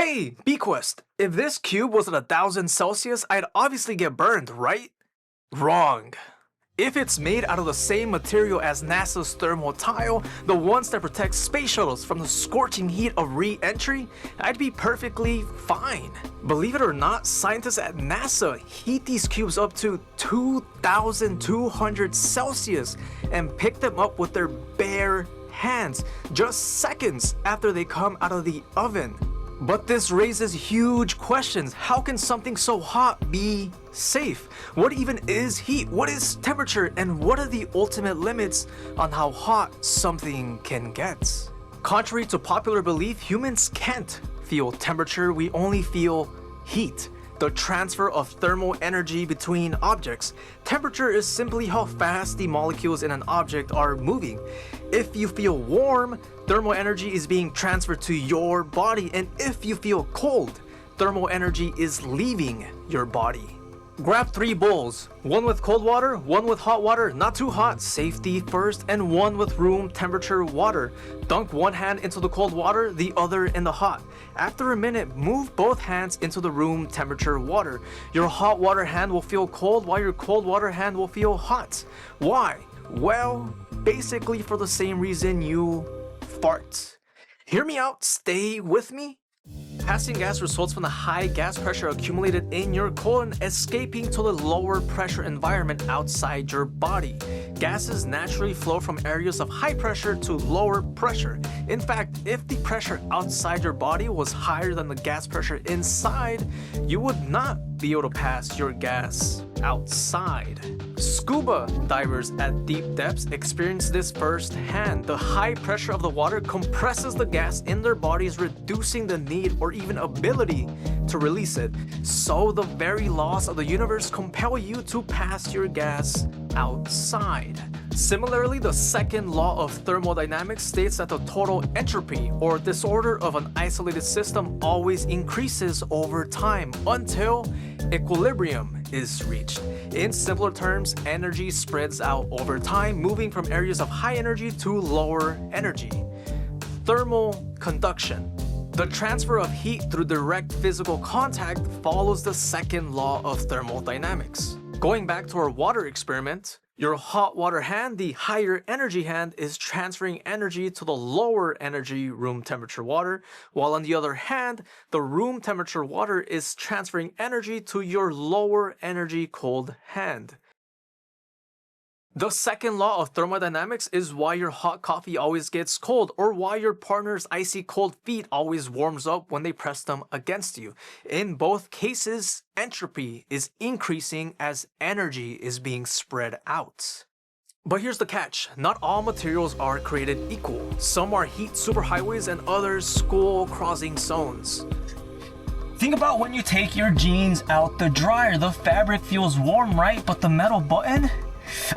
Hey, Bequest, if this cube was at 1000 Celsius, I'd obviously get burned, right? Wrong. If it's made out of the same material as NASA's thermal tile, the ones that protect space shuttles from the scorching heat of re-entry, I'd be perfectly fine. Believe it or not, scientists at NASA heat these cubes up to 2200 Celsius and pick them up with their bare hands just seconds after they come out of the oven. But this raises huge questions. How can something so hot be safe? What even is heat? What is temperature? And what are the ultimate limits on how hot something can get? Contrary to popular belief, humans can't feel temperature. We only feel heat, the transfer of thermal energy between objects. Temperature is simply how fast the molecules in an object are moving. If you feel warm, thermal energy is being transferred to your body, and if you feel cold, thermal energy is leaving your body. Grab 3 bowls, one with cold water, one with hot water, not too hot, safety first, and one with room temperature water. Dunk one hand into the cold water, the other in the hot. After a minute, move both hands into the room temperature water. Your hot water hand will feel cold while your cold water hand will feel hot. Why? Well, basically for the same reason you fart. Hear me out, stay with me. Passing gas results from the high gas pressure accumulated in your colon escaping to the lower pressure environment outside your body. Gases naturally flow from areas of high pressure to lower pressure. In fact, if the pressure outside your body was higher than the gas pressure inside, you would not be able to pass your gas outside. Scuba divers at deep depths experience this firsthand. The high pressure of the water compresses the gas in their bodies, reducing the need or even ability to release it. So the very laws of the universe compel you to pass your gas outside. Similarly, the second law of thermodynamics states that the total entropy or disorder of an isolated system always increases over time until equilibrium is reached. In simpler terms, energy spreads out over time, moving from areas of high energy to lower energy. Thermal conduction. The transfer of heat through direct physical contact follows the second law of thermodynamics. Going back to our water experiment, your hot water hand, the higher energy hand, is transferring energy to the lower energy room temperature water, while on the other hand, the room temperature water is transferring energy to your lower energy cold hand. The second law of thermodynamics is why your hot coffee always gets cold, or why your partner's icy cold feet always warms up when they press them against you. In both cases, entropy is increasing as energy is being spread out. But here's the catch, not all materials are created equal. Some are heat superhighways and others school crossing zones. Think about when you take your jeans out the dryer. The fabric feels warm, right? But the metal button?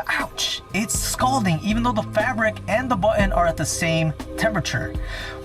Ouch! It's scalding even though the fabric and the button are at the same temperature.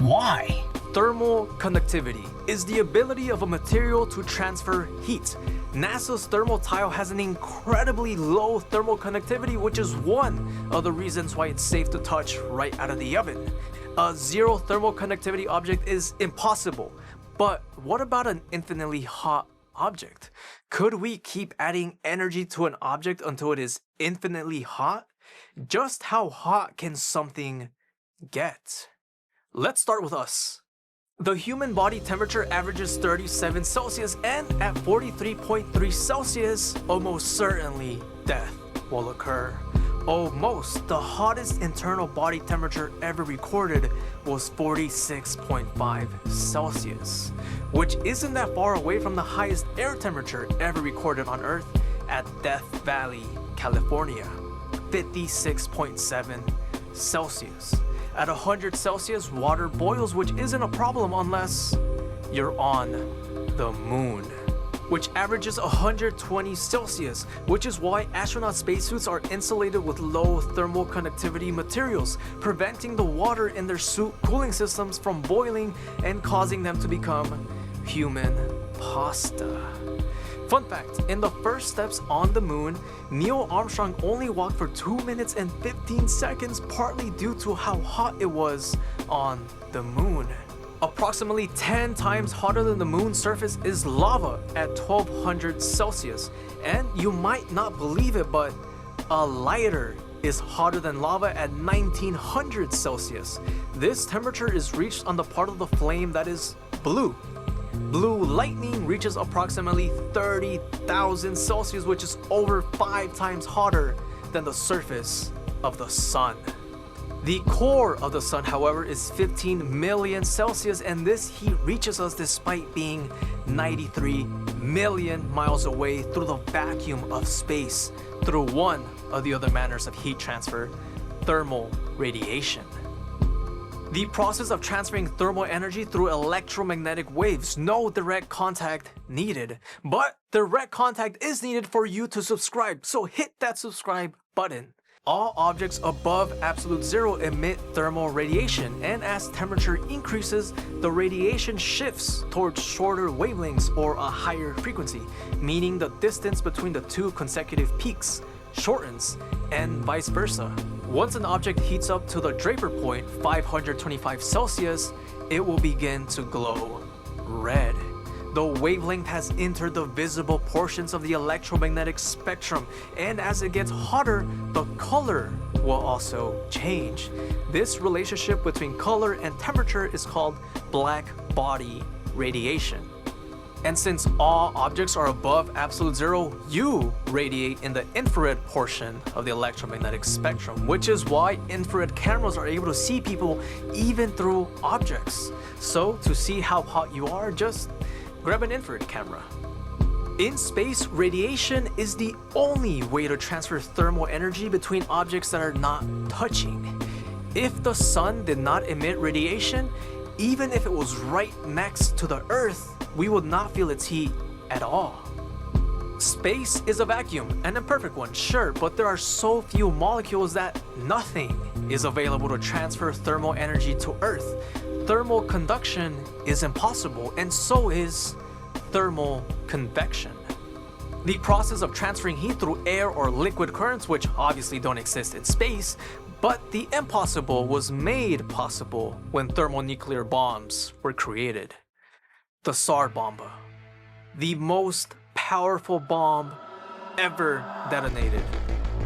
Why? Thermal conductivity is the ability of a material to transfer heat. NASA's thermal tile has an incredibly low thermal conductivity, which is one of the reasons why it's safe to touch right out of the oven. A zero thermal conductivity object is impossible. But what about an infinitely hot object? Could we keep adding energy to an object until it is infinitely hot? Just how hot can something get? Let's start with us. The human body temperature averages 37 Celsius, and at 43.3 Celsius, almost certainly death will occur. Almost. The hottest internal body temperature ever recorded was 46.5 Celsius, which isn't that far away from the highest air temperature ever recorded on Earth at Death Valley, California, 56.7 Celsius. At 100 Celsius, water boils, which isn't a problem unless you're on the moon, which averages 120 Celsius, which is why astronaut spacesuits are insulated with low thermal conductivity materials, preventing the water in their suit cooling systems from boiling and causing them to become human pasta. Fun fact, in the first steps on the moon, Neil Armstrong only walked for 2 minutes and 15 seconds, partly due to how hot it was on the moon. Approximately 10 times hotter than the moon's surface is lava at 1200 Celsius. And you might not believe it, but a lighter is hotter than lava at 1900 Celsius. This temperature is reached on the part of the flame that is blue. Blue lightning reaches approximately 30,000 Celsius, which is over 5 times hotter than the surface of the sun. The core of the sun, however, is 15 million Celsius, and this heat reaches us despite being 93 million miles away through the vacuum of space, through one of the other manners of heat transfer, thermal radiation. The process of transferring thermal energy through electromagnetic waves, no direct contact needed, but direct contact is needed for you to subscribe, so hit that subscribe button. All objects above absolute zero emit thermal radiation, and as temperature increases, the radiation shifts towards shorter wavelengths or a higher frequency, meaning the distance between the two consecutive peaks shortens, and vice versa. Once an object heats up to the Draper point, 525 Celsius, it will begin to glow red. The wavelength has entered the visible portions of the electromagnetic spectrum, and as it gets hotter, the color will also change. This relationship between color and temperature is called black body radiation. And since all objects are above absolute zero, you radiate in the infrared portion of the electromagnetic spectrum, which is why infrared cameras are able to see people even through objects. So to see how hot you are, just grab an infrared camera. In space, radiation is the only way to transfer thermal energy between objects that are not touching. If the sun did not emit radiation, even if it was right next to the Earth, we would not feel its heat at all. Space is a vacuum, an imperfect one, sure, but there are so few molecules that nothing is available to transfer thermal energy to Earth. Thermal conduction is impossible, and so is thermal convection. The process of transferring heat through air or liquid currents, which obviously don't exist in space, but the impossible was made possible when thermonuclear bombs were created. The Tsar Bomba, the most powerful bomb ever detonated,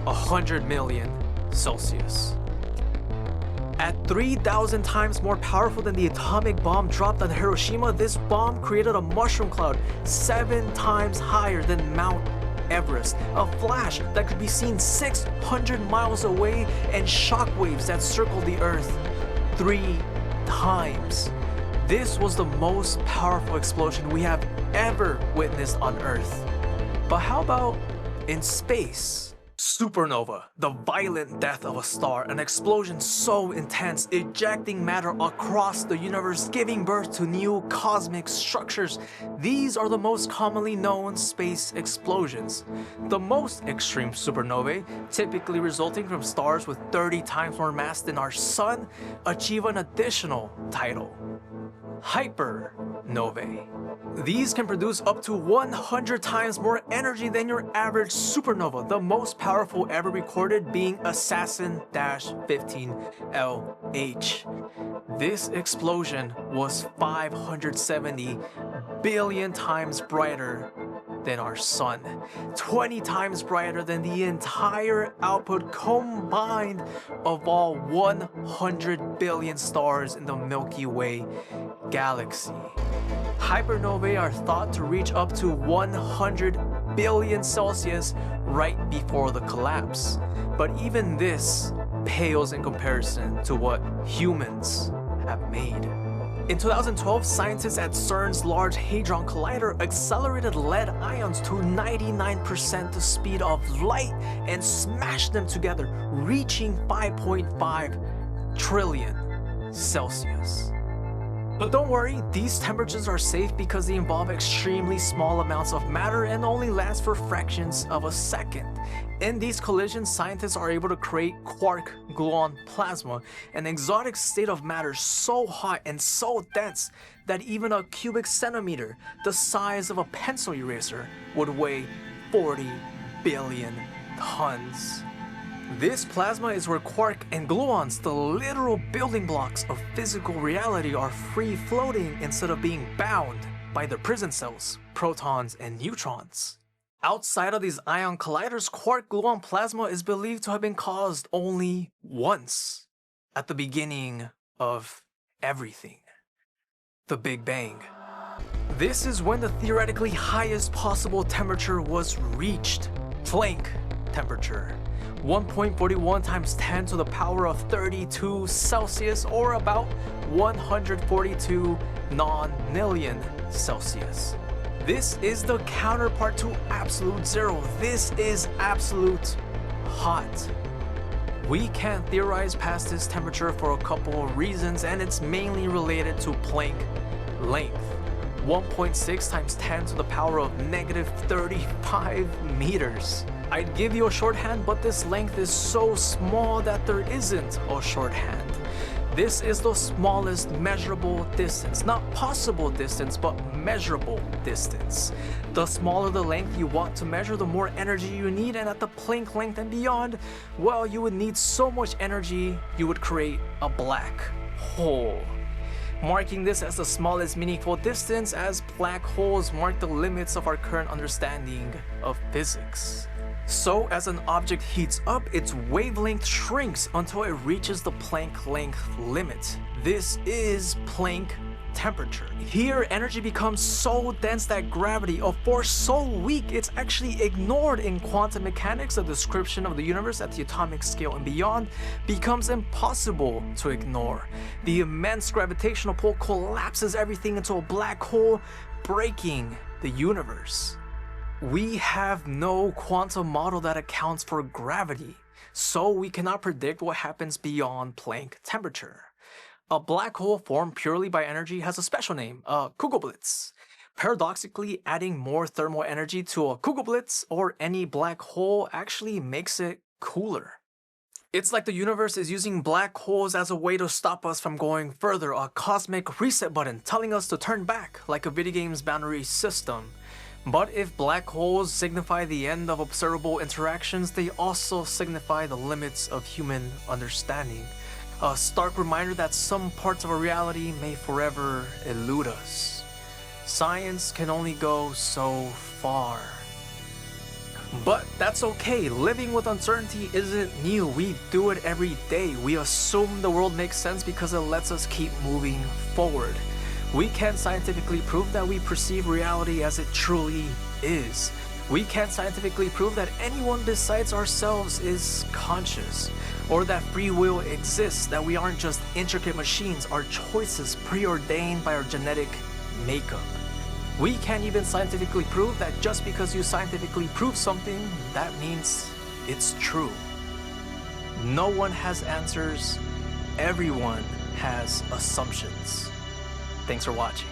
100 million Celsius. At 3,000 times more powerful than the atomic bomb dropped on Hiroshima, this bomb created a mushroom cloud 7 times higher than Mount Everest, a flash that could be seen 600 miles away, and shockwaves that circled the Earth 3 times. This was the most powerful explosion we have ever witnessed on Earth. But how about in space? Supernova, the violent death of a star, an explosion so intense, ejecting matter across the universe, giving birth to new cosmic structures. These are the most commonly known space explosions. The most extreme supernovae, typically resulting from stars with 30 times more mass than our sun, achieve an additional title: Hypernovae. These can produce up to 100 times more energy than your average supernova, the most powerful ever recorded being Assassin-15 LH. This explosion was 570 billion times brighter than our sun, 20 times brighter than the entire output combined of all 100 billion stars in the Milky Way galaxy. Hypernovae are thought to reach up to 100 billion Celsius right before the collapse. But even this pales in comparison to what humans have made. In 2012, scientists at CERN's Large Hadron Collider accelerated lead ions to 99% the speed of light and smashed them together, reaching 5.5 trillion Celsius. But don't worry, these temperatures are safe because they involve extremely small amounts of matter and only last for fractions of a second. In these collisions, scientists are able to create Quark-Gluon plasma, an exotic state of matter so hot and so dense that even a cubic centimeter, the size of a pencil eraser, would weigh 40 billion tons. This plasma is where quark and gluons, the literal building blocks of physical reality, are free floating instead of being bound by their prison cells, protons and neutrons. Outside of these ion colliders, quark-gluon plasma is believed to have been caused only once, at the beginning of everything, the Big Bang. This is when the theoretically highest possible temperature was reached, Planck temperature, 1.41 times 10 to the power of 32 Celsius, or about 142 non-million Celsius. This is the counterpart to absolute zero. This is absolute hot. We can't theorize past this temperature for a couple of reasons, and it's mainly related to Planck length. 1.6 times 10 to the power of negative 35 meters. I'd give you a shorthand, but this length is so small that there isn't a shorthand. This is the smallest measurable distance, not possible distance, but measurable distance. The smaller the length you want to measure, the more energy you need, and at the Planck length and beyond, well, you would need so much energy, you would create a black hole. Marking this as the smallest meaningful distance, as black holes mark the limits of our current understanding of physics. So as an object heats up, its wavelength shrinks until it reaches the Planck length limit. This is Planck temperature. Here, energy becomes so dense that gravity, a force so weak it's actually ignored in quantum mechanics, a description of the universe at the atomic scale and beyond, becomes impossible to ignore. The immense gravitational pull collapses everything into a black hole, breaking the universe. We have no quantum model that accounts for gravity, so we cannot predict what happens beyond Planck temperature. A black hole formed purely by energy has a special name, a Kugelblitz. Paradoxically, adding more thermal energy to a Kugelblitz or any black hole actually makes it cooler. It's like the universe is using black holes as a way to stop us from going further, a cosmic reset button telling us to turn back, like a video game's boundary system. But if black holes signify the end of observable interactions, they also signify the limits of human understanding. A stark reminder that some parts of our reality may forever elude us. Science can only go so far. But that's okay, living with uncertainty isn't new, we do it every day. We assume the world makes sense because it lets us keep moving forward. We can't scientifically prove that we perceive reality as it truly is. We can't scientifically prove that anyone besides ourselves is conscious, or that free will exists, that we aren't just intricate machines, our choices preordained by our genetic makeup. We can't even scientifically prove that just because you scientifically prove something, that means it's true. No one has answers, everyone has assumptions. Thanks for watching.